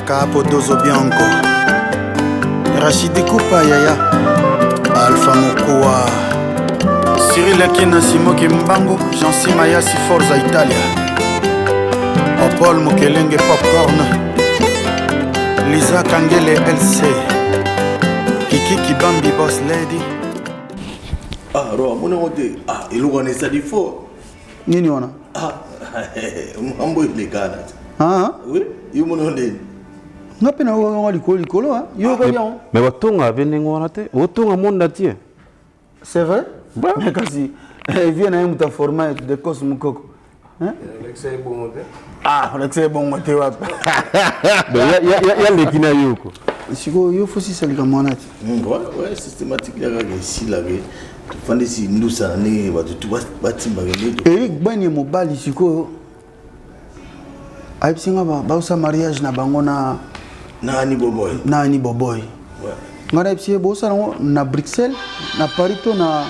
Capo Dozo Bianco, Rachidi Koupa Yaya, Alpha Mokua, Cyril Akina Simoki Mbango, Jean-Si Mayasi Forza Italia, Paul Mokelenge Popcorn, Lisa Kangele LC, Kiki Kibambi Boss Lady. Ah, Roa, mon nom est il est ça du faux. Nini wana? Ah, mambo ile kana. Ah, oui, il mon nom est. Ngapi na wewe likolo hein? Yo ba bien. Mais watonga venengo wana te. Watonga monde tie. C'est vrai? Mais kasi vient na muta format de Cosmo Coco. Hein? L'excès est bon. Ah, l'excès est bon te wapi. Ya lekina yoko. Siko yo fosi salika mwanati. Ouais, systématique ya ga ici là. Fande si ndusa ne ba tu batimba ngeleto. Eric Banye mobali siko aipsinga ba usa mariage na bango na Nani Boboy. Nani Boboy. Ouais. Ngara ipsie bosa na Bruxelles, na Paris to na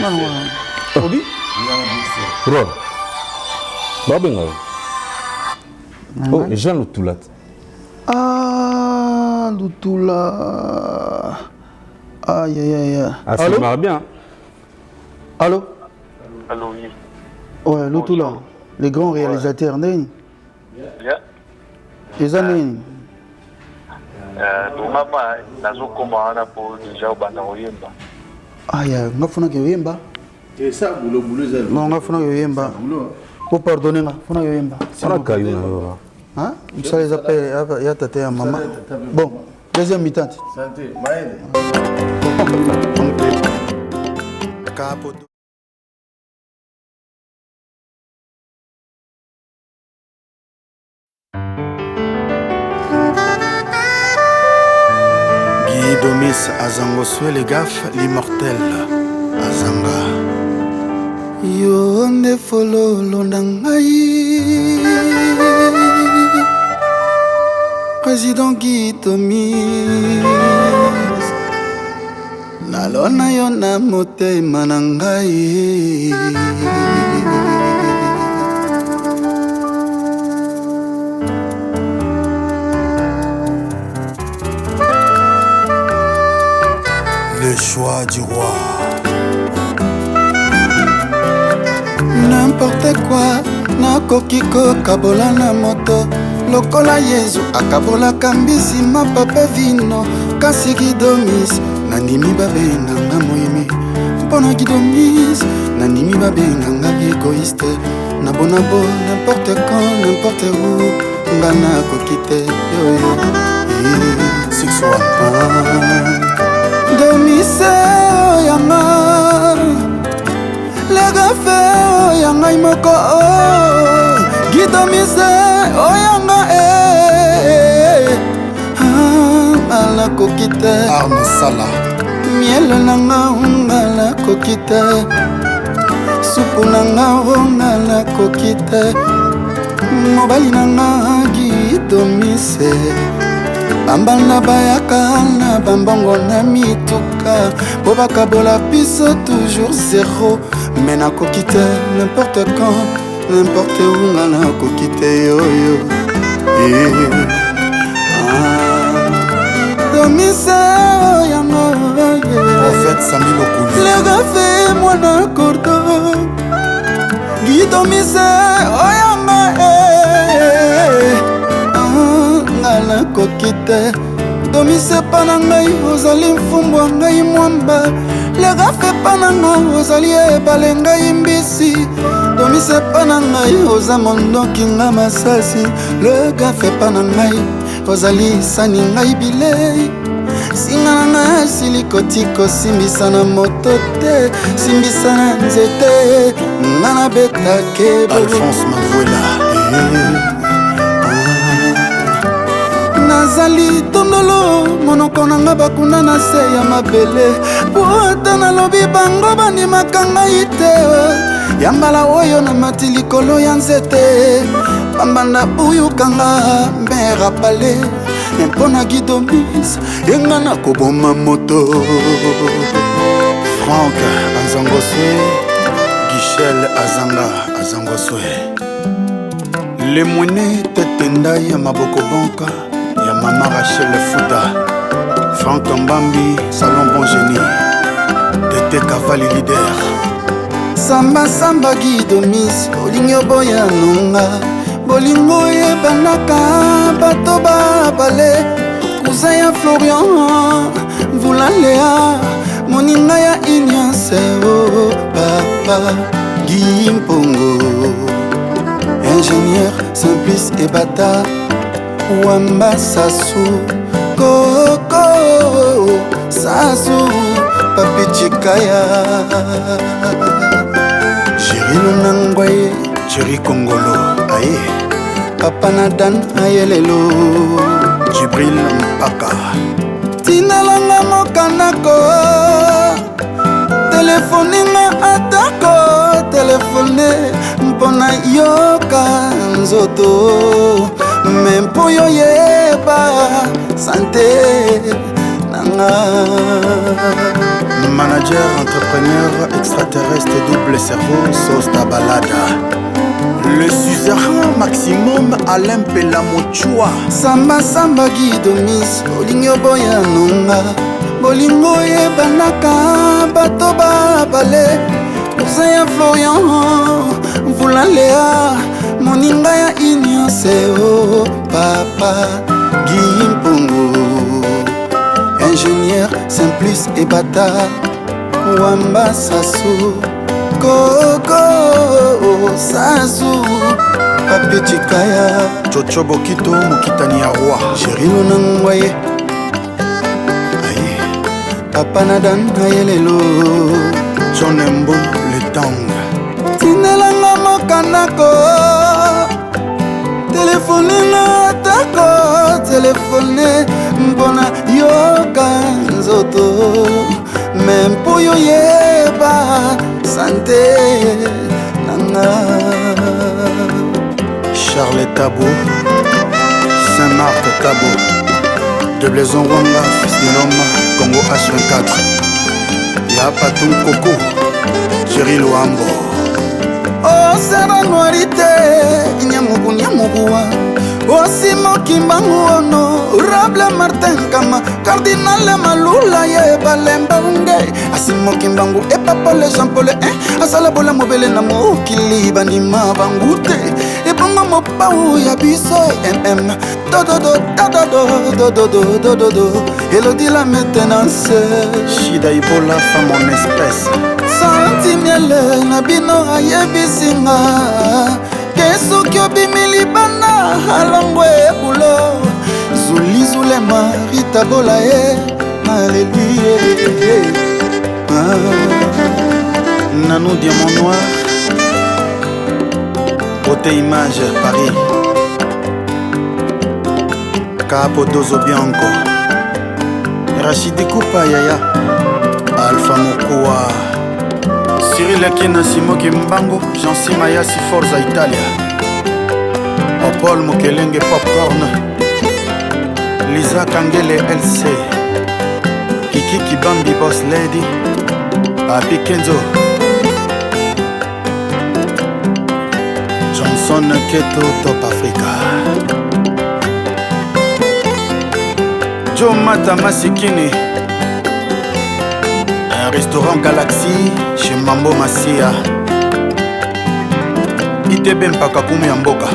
na Bruxelles. Obi? Bro. Babenga. Oh, Jean Lutulat. Ah, Lutula. Aïe aïe aïe. Ah, ça marche bien. Allô? Allô, oui. Ouais, Lutula. Les grands réalisateurs, Neni. Yeah. Les années. Mama, nazo komana pour déjà bana oyemba. Aïe, ngafuna ke yemba. Et ça boulot ça. Non, ngafuna ke yemba. Pour pardonner nga, funa ke yemba. Ça kayuna yo. Hein? Ça les appelle ya tata ya maman. Bon, deuxième mi-temps. Santé, Maël. Capo. Guy Domis Azango Sue les gaffes, l'immortel Azanga. Yo ne follow londangai. Président Guy Domis. Nalona yo na motema na ngai. Le choix du roi. N'importe quoi, nakoki kokabola na moto. Lokola Yesu akabola kambisi ma papa vino. Kasi Gidomis nandimi babenganga moyemi. Mpona Gidomis nandimi babenganga égoïste. Nabonabo n'importe quand, n'importe où. Nga nakoki te yoyo. 6-1 Domise oyanga Lega fe oyanga imoko Gidomise oyanga Ala kokite Arme sala Mielo nanga ungala kokite Supu nanga ungala kokite Mobali nanga Gidomise Bambana bayaka na bambongo na mituka Po bakabola biso toujours zéro Mais nakoki te n'importe quand N'importe où nga nakoki te yoyo Domise oyanga Prophète Sami Lokuli Lega fe mwana kordo Guy Domise oyanga Ngala kokite Domise pana ngai ozali mfumbwa ngai mwamba Lega fe pana ngai ozali ebale ngai mbisi Domise pana ngai oza mondoki nga masasi Lega fe pana ngai ozali sani ngai bilei Singa na ngai silikotiko simbisa na moto te Simbisa na nzete nga na betake Alphonse Mavuela Nazali tondolo monoko nanga bakuna na se ya mabele Po ata nalobi bango bandimaka ngai te Yambala oyo na mati likolo ya nzete Pambanda buyukanga mbera pale Mpona Gidomis yenga na koboma moto Franck Azangoswe Guichel Azanga Azangoswe lemwene tetenda ya maboko bonka ya mama Rachel Futa, Franck Mbambi Salon Bon Génie, Tete Kavali leader. Samba samba Guido Miss bolingo boya nunga bolingo yebanaka bato babale cousin ya Florian Mvula Léa moninga ya Ignace oh papa Guy Mpongo ingénieur Simplice et Bata Wamba Sassou Coco Sassou Papi Chikaya Chéri Lunangwaye Chéri Kongolo Aye Papa Nadan Ayelelo Jibril Mpaka Tinalanga Mokanako Telefoninga atako Telefone Mpona yoka nzoto Mempo yo yeba Santé Nanga Manager, entrepreneur, extraterrestre, double cerveau, sauce ta balada. Le suzerain maximum Alain Pelamochua. Samba samba Guido Miss bolingo boya nunga bolingo yebanaka bato babale cousin ya Florian Mvula Léa moninga ya Ignace oh papa Guy Mpongo ingénieur Simplice et Bata Wamba Sassou Coco Sassou Papi Chikaya Chocho Bokito Mokitani ya roi Chéri Lunangwaye Aye Papa Nadan Ayelelo John Embo Le Tang Tinelanga Mokanako Telefonina tako Telefone Mbona yoka nzoto Mempo yo yeba Santé Nanga Charles Tabo Saint-Marc Tabo De Blaison Wanga Fils de l'homme Congo H24 Yapatou Koko Chéri Luambo Oh Sera Noirité Nyamugu Nyamuguwa Osimo Kimbangu ono Rable Martin Kama Cardinal Malula Ye Balemba Unge Asimo Kimbangu Epapole Jean-Paul Asala bola mobele na mokili Bandima Bangute Ebongo Mopau Yabiso MM Dododo Dododo Elodie la maintenance Shida Ibola femme en espèce Sentinelle Nabino Ayebisinga Kesoki obimili bana alongwe bulo Zuli Zulema Rita Bolae Alléluia Nanou Diamant Noir Beauté Image Paris Capo Dozo Bianco Rachidi Koupa Yaya Alpha Mokoa Cyril Akina Simoki Mbango Jean-Si Mayasi Forza Italia Paul Mokelenge Popcorn Lisa Kangele LC Kiki Kibambi Boss Lady Papi Kenzo Johnson Keto Top Africa Joe Mata Masikini un restaurant Galaxy chez Mambo Masia Itebe Mpaka Kumi ya Mboka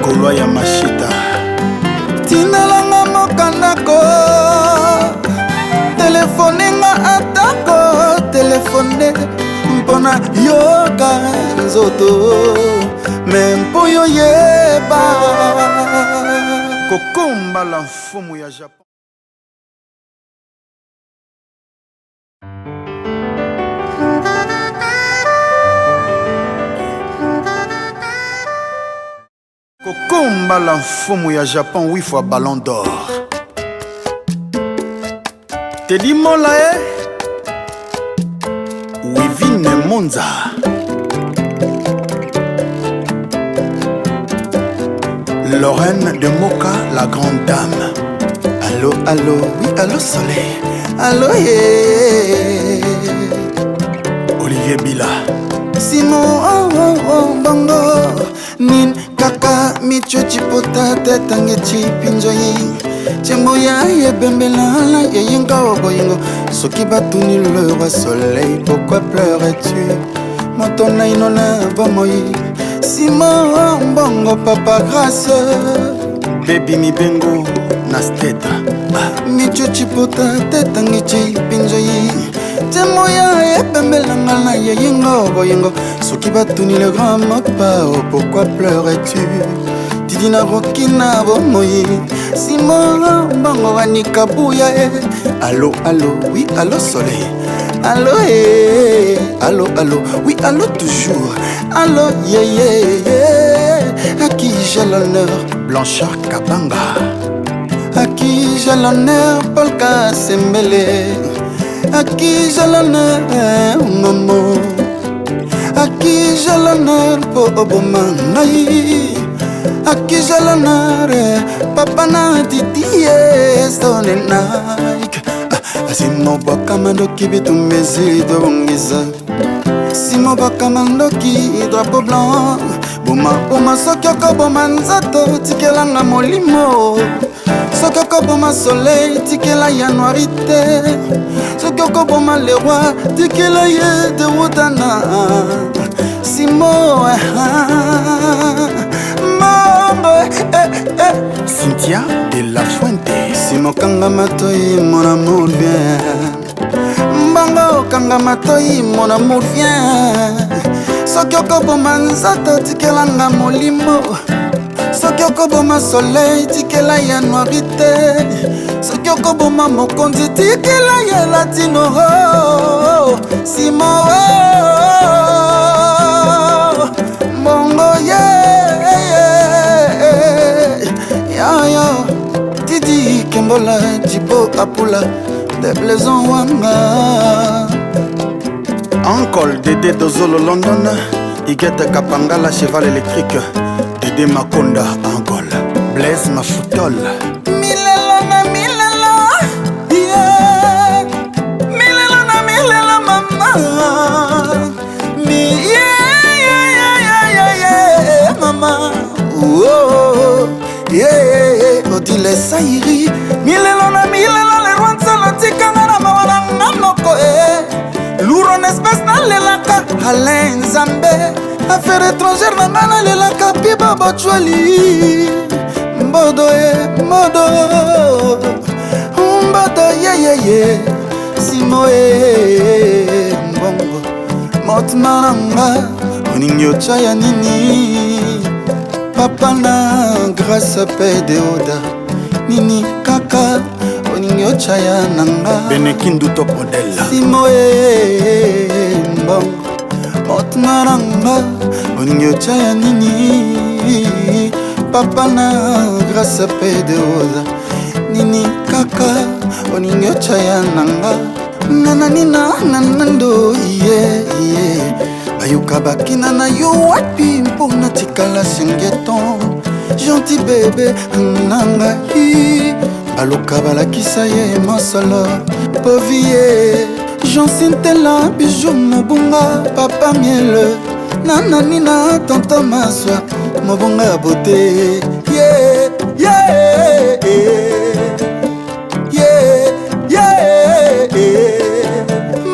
Kolwa ya Mashita Tinalanga Mokanako Telefoninga atako Telefone Mpona yoka nzoto Mempo yo yeba Kokomba la mfumu ya Japon Kokomba la mfumu ya Japon 8 fois ballon d'or Teddy Molae Wivine Monza Lorraine de Moka, la grande dame Allô, allô, oui, allô soleil Allô, yeah Olivier Bila Simo bongo nin kaka micho chipota tetange chipinjoyi Chemboya ye bembelala ye yinga oboyingo Soki batuni le roi soleil pourquoi pleurais-tu Montona inona bomoyi Simo bongo papa grâce Baby mi bengo nasteta Micho chipota tetange chipinjoyi Temoya e bembelanga na ye yingo boyingo Soki batuni le grand mopa oh pourquoi pleurais-tu Tidina rokina bomoyi Simon bango wanika bouya Allo allo oui allo soleil Allo allo allo oui allo toujours Allo yeah À qui j'ai l'honneur Blanchard Kabanga À qui j'ai l'honneur Paul Kassembele À qui j'ai l'honneur, maman À qui j'ai l'honneur, Bobomangaï À qui j'ai l'honneur, papa na titi Stone Nike Simo bakamando ki bitumezi de bongiza Simo bakamando ki drapeau blanc Boma sokyoko boma nzato tikelanga molimo Sokyoko boma soleil tikela ya noirité Sokyoko boma le roi tikela ye de wotana Simo Mambo Cynthia de la Fuente Simo kanga matoi mon amour vient Mbango kanga matoi mon amour vient Sokyoko boma nzato tikelanga molimo Sokyoko boma soleil tikela ya noirité Sokyoko boma mokonzi tikela ya latino Simo Mongo Didi Kembola Jibo Apula De Blaison Wanga Uncle Dédé Dozolo London Iguette Kapangala cheval électrique Dédé Makonda Angol Blaise Mafoutol Milela na milela Yeah Milela na milela mama Yeah mama Oh Yeah Odile Saïri Milela na milela le roi tika na mawana ngamoko Louro n'espèce na lelaka Alain Zambé Affaire étrangère na ngana lelaka Piba Bochwali Mbodo Mbodo Mbodo Simo Mbongo Motmananga Oningyo chaya nini Papa na grâce à Pede Oda Nini kaka Oningyo chaya nanga Benekindu top model Simo Mbongo Motmananga Oningyo chaya nini Papa na grâce à Pede Oda Nini kaka Oningyo chaya nanga Nananina nanando Ayuka bakina na yo wapi mpona tikala sengeton Gentil bébé nanga hi Aluka balakisa ye masala Povie Jancintela bijou mobunga Papa miele Nananina tonton maswa Mobunga beauté Yeah yeah yeah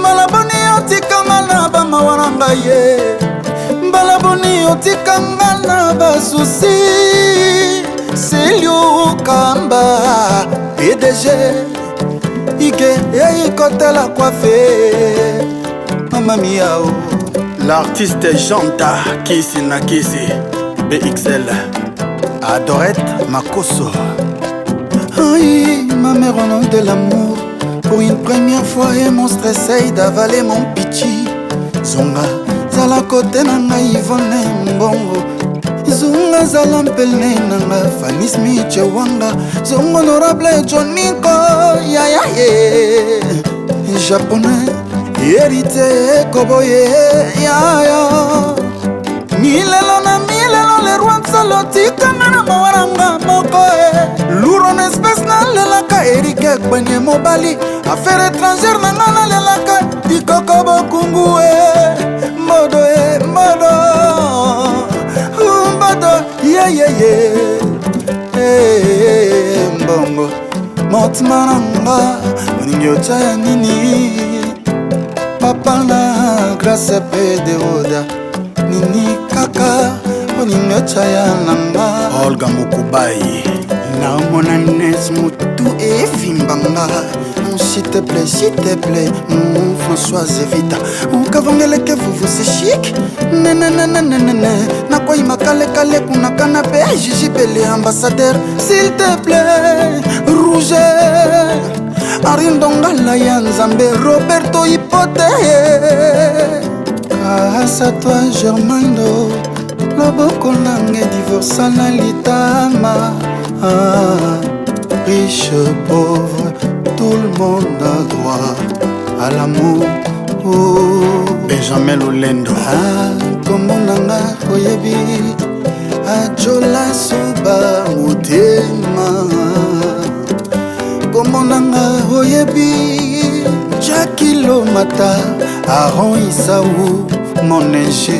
Malaboni otikanga na bamawaranga ye Malaboni otikanga na basusi Selio Kamba PDG Ike kotela coiffé Mama miao L'artiste Janta Kisi na Kisi BXL Adorette Makoso Aïe ma mère au nom de l'amour Pour une première fois et mon stress essaye d'avaler mon pichi Zonga zala kote nanga Yvonne Mbongo Zonga zala mpelne nanga Fanny Smith Wanga Zonga honorable Johniko Ya ya ye Japonais Hérité Koboye Ya ya Milelo na milelo le roi Salotika na mawaranga moko Louro n'espèce na lelaka Erike kwenye mobali Affaire étrangère na ngana lelaka Dikoko bokungu Modo modo modo mbongo motima nanga oningi otya nini papa na grâce pe de oda nini kaka oningi otya nanga Olga Mokubai na mona nes mutu efimbanga s'il te plaît, Françoise Vita. Ou kavongele que vous c'est chic. Na quoi il m'a calé kuna canapé. Gigi Pelé ambassadeur. S'il te plaît, Rouge. Arindonga la Yanzambe. Roberto Hypothé. Grâce à toi, Germano. Loboko nange divorce na litama. Riche, pauvre. Tout le monde a droit à l'amour. Benjamin Lolendo. Comme on a oyebi Ajola Soba Mutema. Comme on a oyebi Jackie Lomata Aaron Isaou Monéché.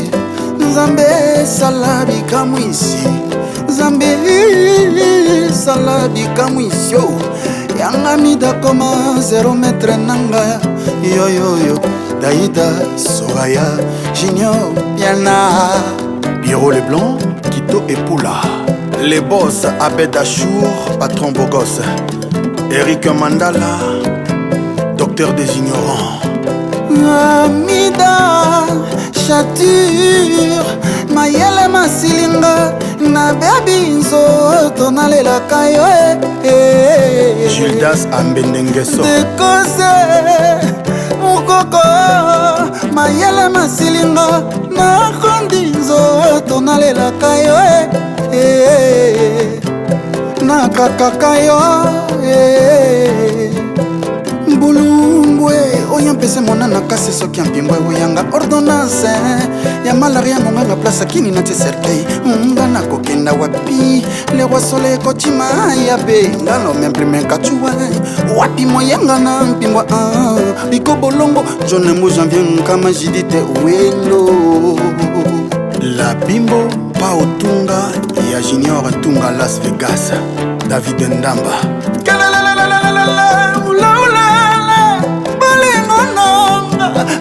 Nzambe Salabi Kamwisi. Nzambe Salabi Kamwisi. Yanga mida koma 0 mètre nanga yo yo yo Daïda Soraya Junior Piana Pierrot Leblanc Kito et Poula les boss Abed Achour patron beau gosse Eric Mandala docteur des ignorants Amida Chature Mayele Masilinga na baby nzoto nalelaka yo Gildas Ambendengeso dekose mukoko mayele masilinga nakondi nzoto nalelaka yo nakakaka yo mbulumbwe oyo mpese monana kasi soki mpimbwe oyanga ordonnance ya malaria monga na place kini na cercueil nga na kokenda wapi le wasole kotima ya be ngalo memprime kachuwa wapi moyenga na mpimbwa biko bolongo jone mo janvier kama jidite wendo la bimbo pa otunga ya junior tunga Las Vegas David Ndamba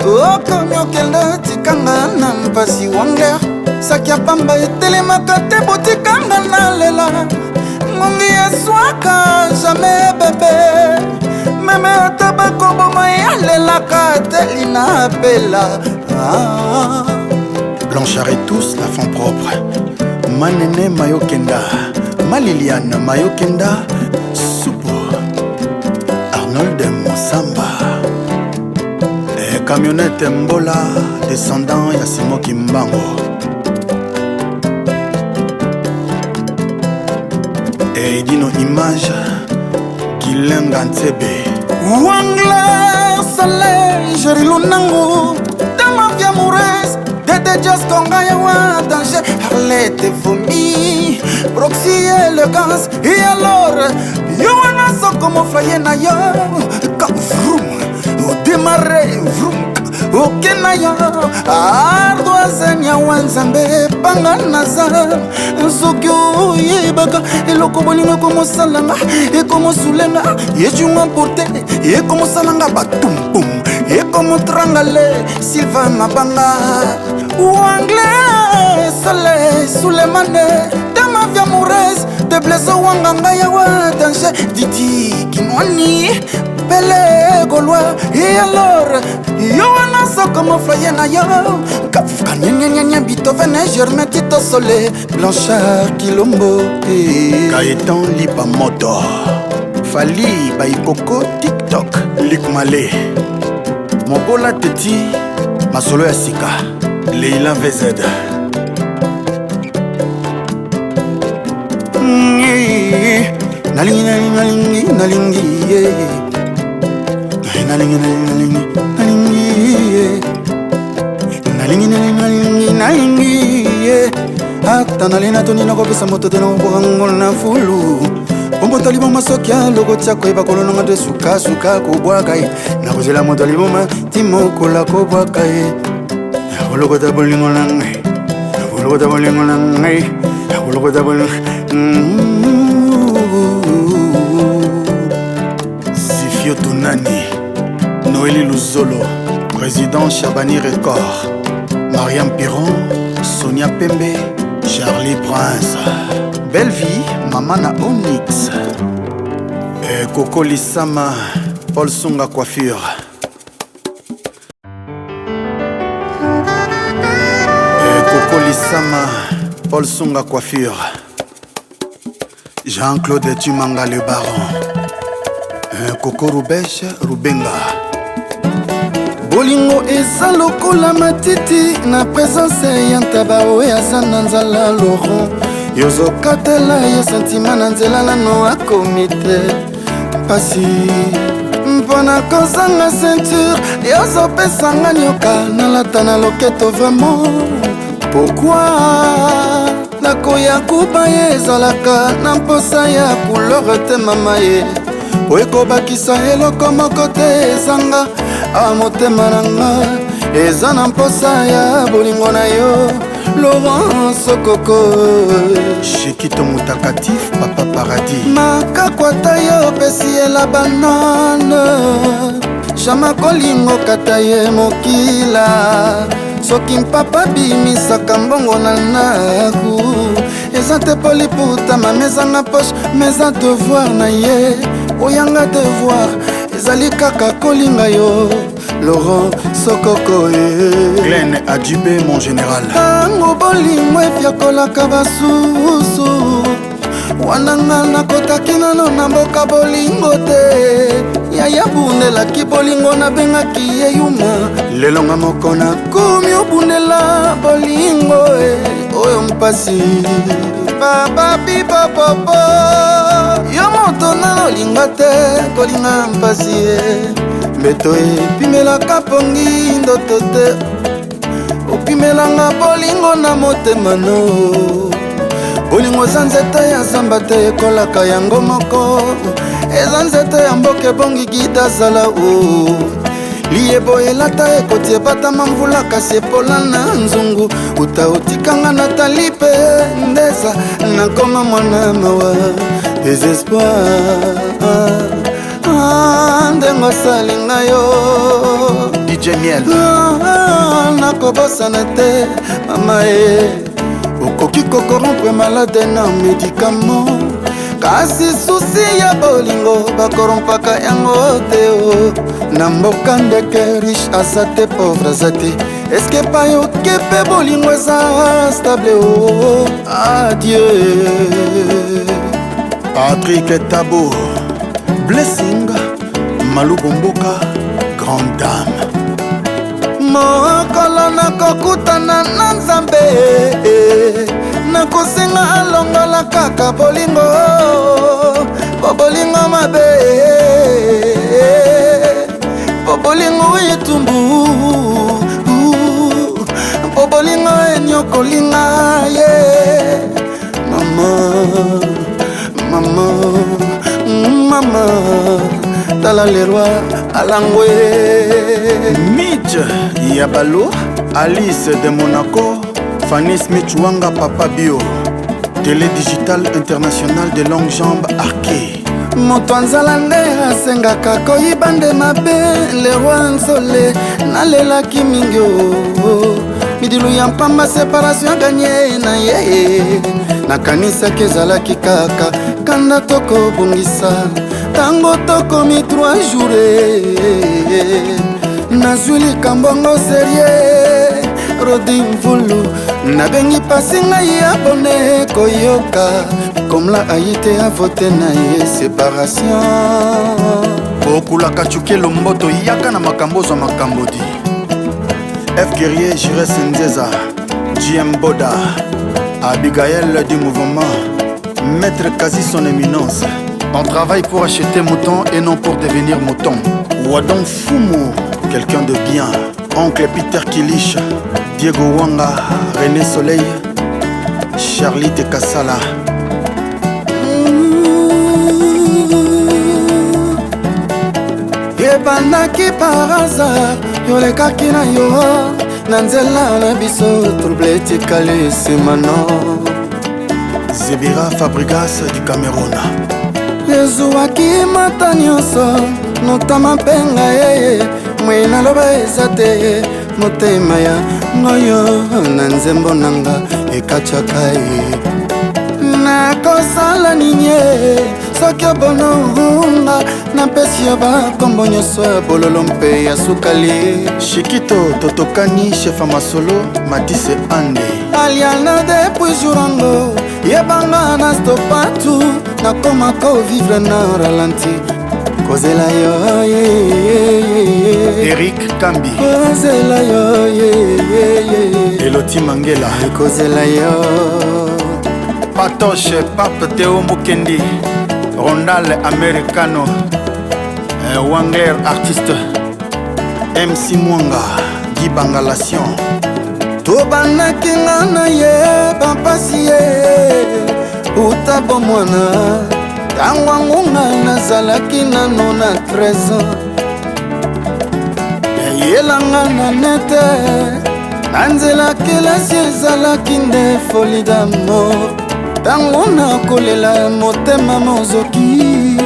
okomyokenda tikanga na mpasi wanger saki ya pamba etelemaka te botikanga na lela ngongi eswaka jamai bebe meme ata bakoboma yalelaka telina apela Blanchard et tous la font propre Manene Mayokenda Maliliane Mayokenda Soupo Arnold Mosamba Camionnette Mbola, descendant Yassimo Kimbango. Et Dino Image, Guilain Gantebe. Wangla, Soleil, Jerilunango, Damavia Moures, Dede Just Kongayawa, Danger, Arlette Vomi, Proxy Elegance, et alors, Yoana Sokomo Flayena Yo, Kavrum. Démarrer vroom okenaya ardoisenya wanzambe panganaza soki oyebaka eloko bolingo ekomosalanga ekomosulenga yejunga porte ekomosalanga batumpum ekomotrangale Sylvain Mabanga Wangle Sale Sulemane Damavia Moures de Blezo Wanganga Yawa Danger Didi Kinwani Pele Gaulois et alors Yoana Sokoma Flayena Yo Kafka Nyanya Beethoven Germain Tito Solé Blanchard Kilombo Gaëtan Lipa Motor Fali Baikoko TikTok Luc Malé Mobola Teti Masolo Yassika Leila VZ Nalingi nalingi nalingi nalingi ata nalina tonina kopesa moto tena kobokango na fulu pombo taliboma soki aloko tiako yeba kolononga te sukasuka kobwaka ye nakozela moto aliboma timokola kobwaka ye Nakolokota bolingo na ngai, nakolokota bolingo na ngai, nakolokota bolingo. Sifio Tunani, Noélie Luzolo, Président Chabani Record, Mariam Piron, Sonia Pembe, Charlie Prince, Belle Vie, Mamana Onyx, Coco Lissama, Paul Songa Coiffure. Coco Lissama, Paul Songa Coiffure. Jean-Claude Tumanga le Baron. Coco Rubesh Rubenga. Bolingo eza lokola matiti na présence ya ntabao ya sananzala Laurent. Yozokatela ya sentima na nzela nano akomite pasi mpona kozanga ceinture yozopesanga nyoka nalata na loketo vraiment. Pourquoi nakoya kuba ye ezalaka na mposa ya couleur te mama ye po ekobakisa eloko moko te ezanga a motema nanga eza na mposa ya bolingo na yo Laurent Sokoko Shikito Mutakatif Papa Paradis makakwata yo pesi ela banane shama kolingo kata ye mokila soki mpapa bimisaka mbongo na naku eza te poliputa mamezanga poche meza devoir na ye oyanga devoir ezali kaka kolinga yo Laurent Sokoko Glenn Adjibé mon général tango bolingo efyakolaka basusu wananga nakotaki nano na mboka bolingo te yaya bundelaki bolingo nabengaki ye yuma lelonga moko nakomi obundela bolingo oyo mpasi bababibapopo yo moto nalolinga te kolinga mpasi ye mbeto epimelaka pongi ndoto te opimelanga bolingo na motema no bolingo eza nzete ya zamba te ekolaka yango moko eza nzete ya mboka ebongi gida zala o liyebo elata ekoti ebatama mvula kasi epola na nzungu uta otikanga natali mpe ndeza nakoma mwana mawa desespoir ndengo osalinga yo DJ Miel nakobosana te mama e okoki kokorompe malade na médicament kasi susi ya bolingo bakorompaka yango te o na mboka ndeke riche aza te pauvre aza te eske payoke mpe bolingo eza stable o adieu Patrick Tabo Blessing Malubo Mboka Grande Dame mokolo nakokutana na nzambe nakosenga alongola kaka bolingo po bolingo mabe po bolingo etumbu po bolingo enyokolinga ye mama tala lerwa alangwe Midge Yabalo Alice de Monaco Fanny Smith Wanga Papa Bio Télé Digital International de longue jambe arquée moto anzala nde asengaka koyiba nde mabe lerwa nzole nalelaki mingi o midilu ya mpamba séparation ganye na ye nakanisaki ezalaki kaka kanda tokobongisa tango tokomi 3 jours nazwi likambongo serie rodi mvulu nabengi pasi ngai abone koyoka komla ayite avote na ye séparation okulaka chuki lomboto yaka na makambo zwa makambo di F Guerrier Jires Nzeza JM Boda Abigail du mouvement Maître quasi son éminence. On travaille pour acheter mouton et non pour devenir mouton. Wadon Fumo, quelqu'un de bien. Oncle Peter Kilish, Diego Wanga, René Soleil, Charlie Tekasala. Ebandaki par hasard, yolekaki na yo, Nanzela na biso trouble etikali simano. Zebira Fabregas du Cameroun. Ezuwaki mata nyonso notama mpenga ye mwina loba eza te motema ya ngoyo na nzembo nanga ekatiaka ye nakosala nini soki obononga napesi yo bakombo nyonso ya bololo mpe ya sukali Shikito Totokani chef masolo Matisse Ande aliana depuis jourango yebanga na stopatu nakoma kovivre na ralenti kozela yo Eric Kambi kozela yo Eloti Mangela kozela yo Patoche Pape Théo Mukendi Rondal Americano Wangler artiste MC Mwanga Guy Bangalation tobanaki nga na ye bampasi ye uta bomwana ntango angunga nazalaki nano na 13 ans yelanga na nete na nzela kelasi ezalaki nde foli d'amour ntango nakolela motema mozoki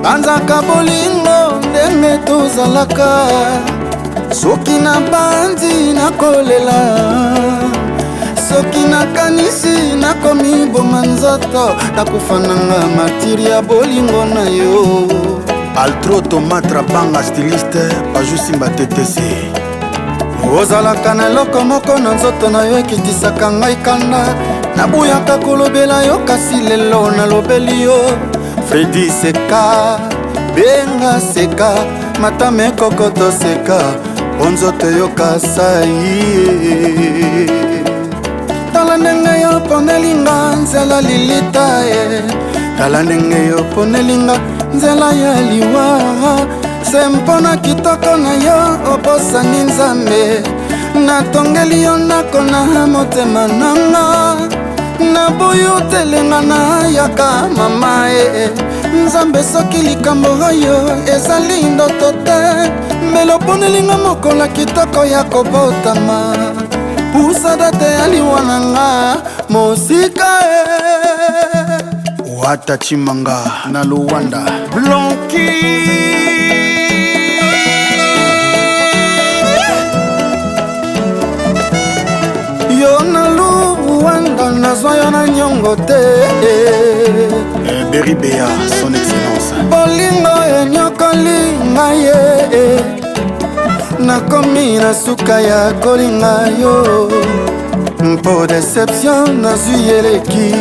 banzaka bolingo ndenge tozalaka soki na bandi nakolela soki nakanisi nakomi boma nzoto nakufananga matiri ya bolingo na yo Altro Tomatra Banga styliste Paju Simba TTC ozalaka na eloko moko na nzoto na yo ekitisaka ngai kanda nabuyaka kolobela yo kasi lelo nalobeli yo Fredi Seka benga Seka matame kokoto Seka onzoto yokasai tala ndenge yo ponelinga nzela lilita ye tala ndenge yo ponelinga nzela ya liwa se mpona kitoko na yo obosani nzambe natongeli yo ndako na motema nanga naboyotelenga na yaka mama e nzambe soki likambo oyo ezali ndoto te mbelo ponelinga mokola kitoko ya kobotama pusada te aliwa nanga mosika e Wata Chimanga na Luanda Blanqui yo na Luanda nazwa yo na nyongo te Berry Bea son excellence bolingo enyokoli ngai ye nakomi na suka ya kolinga yo mpo deception nazwi eleki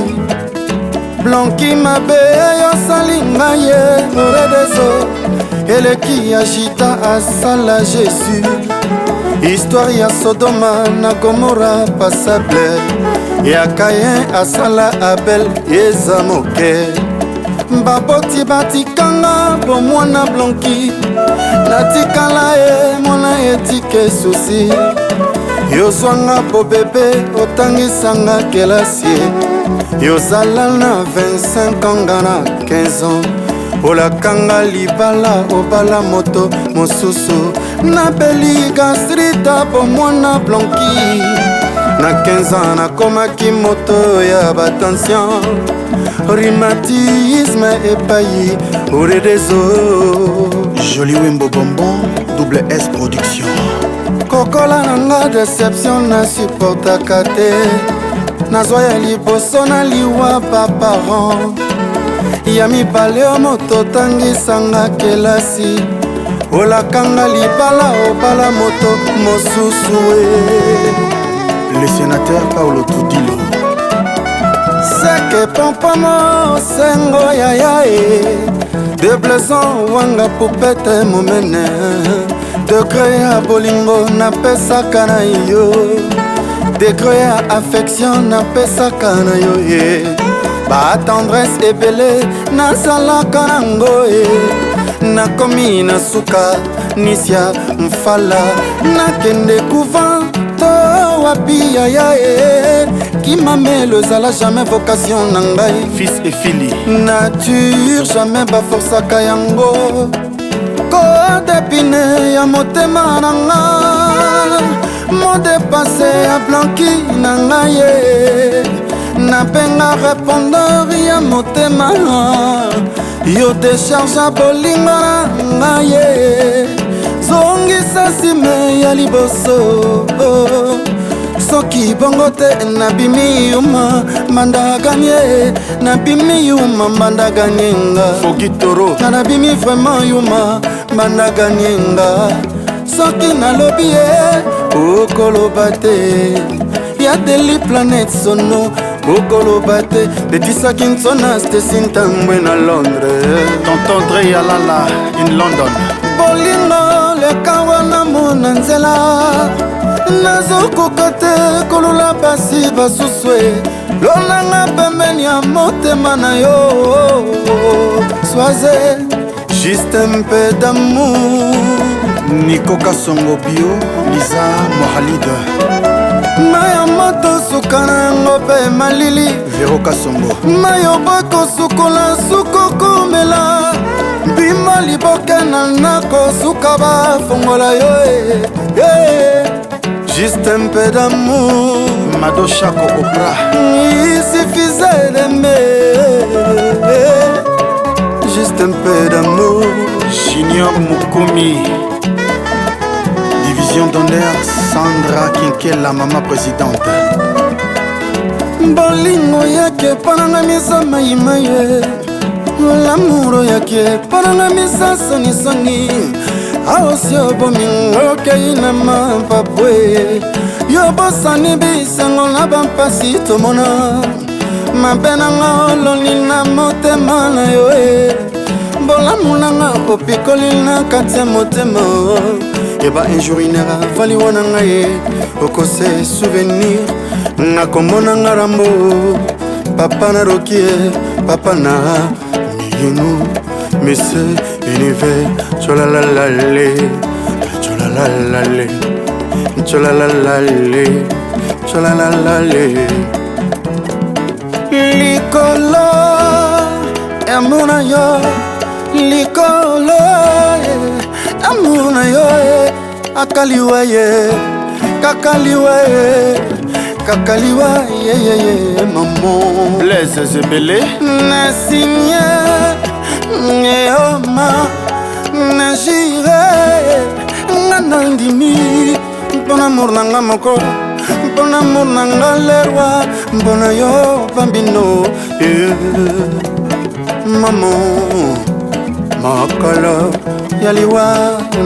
Blanqui mabe yosali ngai ye oredeso eleki ya jita asala Jésus histoire ya Sodoma na Gomora passable ya Kayen asala Abel eza moke baboti batikanga bomwana Blanqui natikala ye mwana etike susi yozwanga bobebe otangisanga kelasi yozala na 25 ans nga na 15 ans olakanga libala obala moto mosusu nabeli gastrita bomwana Blanqui na 15 ans nakomaki moto ya batension rhumatisme epai oredezo Joli Wimbo Bonbon Double S Production kokola nanga deception na supportaka te nazwa ya liboso na liwa baparan ya mibale o moto tangisanga kelasi olakanga libala obala moto mosusu Le sénateur Paulo Tudilo seke pompomo sengo yaya de blason wanga pupete momene degré ya bolingo napesaka na yo degré ya affection napesaka na yo batendresse ebele nazalaka nango nakomi na suka nisya mfala nakende couvent to wapi yaya kimamelo ezala jamais vocation na ngai Fils et Fili nature jamais baforsaka yango kodepine ya motema nanga Mon dépassé a blanqui na ngai napenga répondeur ya motema yo décharge bolingo na ngai zongisa nsime ya liboso soki bongo te nabimi yuma mbanda ganye nabimi yuma mbanda ganyenga Fogitoro nabimi vraiment yuma mbanda ganyenga soki nalobi ye okoloba te ya deli planète sono okoloba te letisaki nsona stesintambwe na Londres Tonton Dre Yalala in London bolingo leka wana mona nzela nazokoka te kolula basi basuswe lonanga pembeni ya motema na yo soise juste un peu d'amour Nico Kasongo Bio Liza Mohalide maya moto suka na yango mpe malili Vero Kasongo mayo bakosukola sukokomela bima liboke na nakosuka bafongola yo juste un peu d'amour Mado Chako Oprah il suffisait d'aimer juste un peu d'amour Junior Mukumi Division d'honneur Sandra Kinkela Maman Présidente bolingo yake pananga misa mayimaye lamuro yake pananga misa sonisoni aosi obomingo okei na mapapwe yo bosani bisengo na bampasi tomona mabe nanga oloni na motema na yo bolamu nanga opikoli na kati ya motema eba injurinera vali wana ngai okose souvenir nakomona nga rambo papa na rokie papa na miyinu mise univers cholalalale cholalalale cholalalale cholalalale likolo amuna yo likolo amuna yo akaliwa ye kakaliwa ye kakaliwa ye maman Blaise Zebele na signé neoma na jire nga nandimi mpona amour nanga moko mpona amour nanga lerwa mpona yo bambino maman makala yaliwa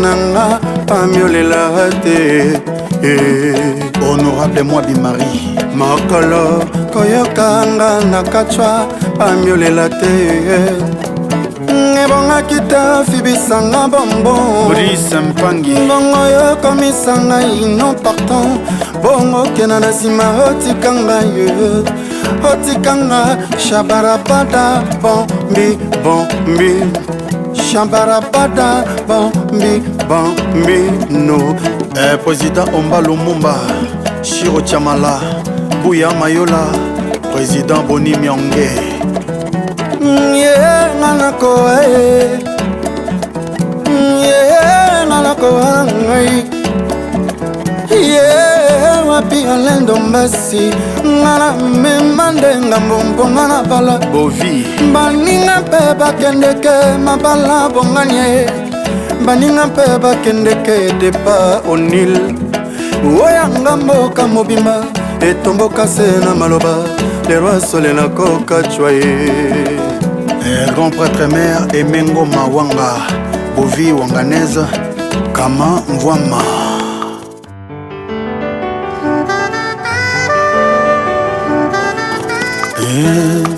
nanga pamiolela te Honorable Mwabi Marie makolo koyokanga na kachwa pamiolela te ebongaki te fibisanga bonbon Brice Mpangi bongo yokomisanga ino partant bongo kena na nsima otikanga ye otikanga shabarabada bombi bombi shabarabada bombi bombi no Président Omba Lumumba Shiro Chamala Bouya Mayola Président Boni Myonge nanako nanako wapi alendo mbasi ngana mema ndenga mbombo ngana bala Bovi baninga mpe bakendeke mabala bonganie baninga mpe bakendeke depa onil oyanga mboka mobimba etomboka se na maloba lero asolelako kachwa ye Grand prêtre mère Emengo Mawanga Bovi Wanganese Kama Mvwama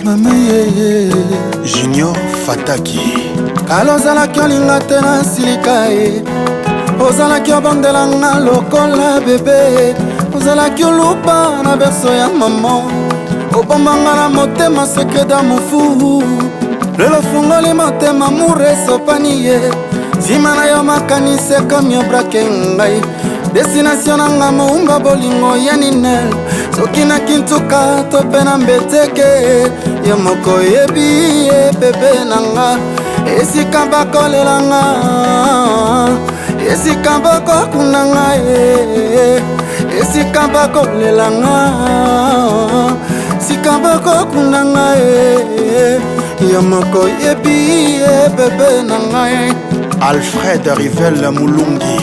mama yeye Junior Fataki alozalaki olinga te na silika ye ozalaki obondelanga lokola bebe ozalaki olupa na berso ya mama obombanga na motema sekeda mofu lelo fungoli motema muresopani ye nsima na yo makanisi ekomi obrake ngai destination nanga moumba bolingo ya ninel soki na kintuka to mpe na mbeteke yo moko yebi ye bebe nanga esika bakolelanga esika bakokunanga ye esika bakolelanga sika bakokundanga yo moko yebi bebe na ngai. Alfred Rivel Moulungi,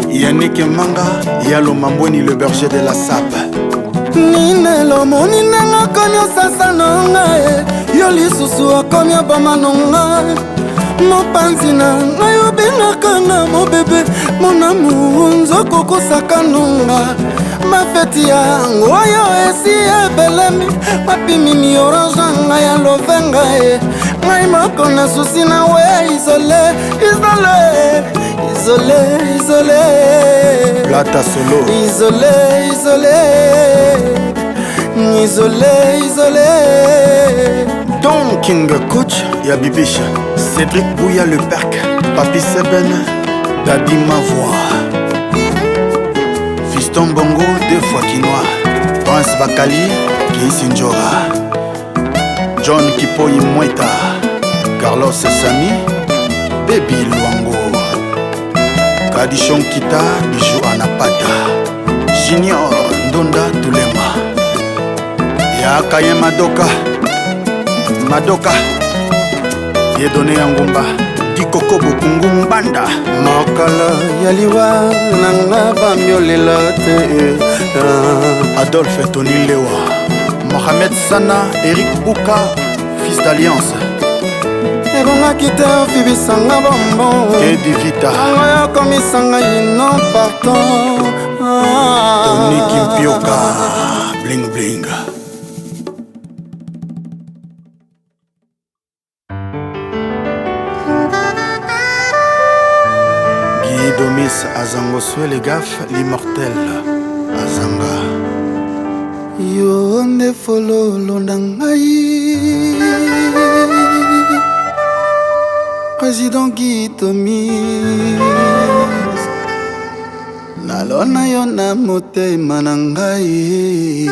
Yannick Manga, Yalo Mambweni le berger de la Sape. Ninelo moninanga komi osasa nanga yo lisusu akomi obama nanga mopanzi na ngai obengaka nga mobebe monamu nzoko kosaka nonga mafeti yango oyo esi ebelemi mapimini orange ngai ya lovenga ngai moko na susi na we isole isole isole isole Plata Solo isole isole isolé, isolé. Don King Coach Yabibisha, Cédric Bouya le Perc, Papi Seben, Dadi Mavoie, Fiston Bongo, 2 fois Quinois, Prince Bakali, Kisinjora, John Kipoyi Mweta, Carlos Sami, Baby Luango, Kadichon Kita, Bijou Anapata, Junior Ndonda Tulema. Yakaye Madoka Madoka Yedone Yangumba Dikoko Bokungu Mbanda Makala Yaliwa Nanga Bamiolela te Adolphe Tony Lewa Mohamed Sana Eric Bouka Fils d'Alliance Ebongaki te ofibisanga bonbon Teddy Vita Angoyo komisanga ino parton Tony Kimpioka Bling Bling Domis Azango les gaffes, l'immortel Azanga Yo ne fololo nangai Président Guy Domis Nalona yo na motema nangai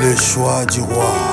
Le choix du roi.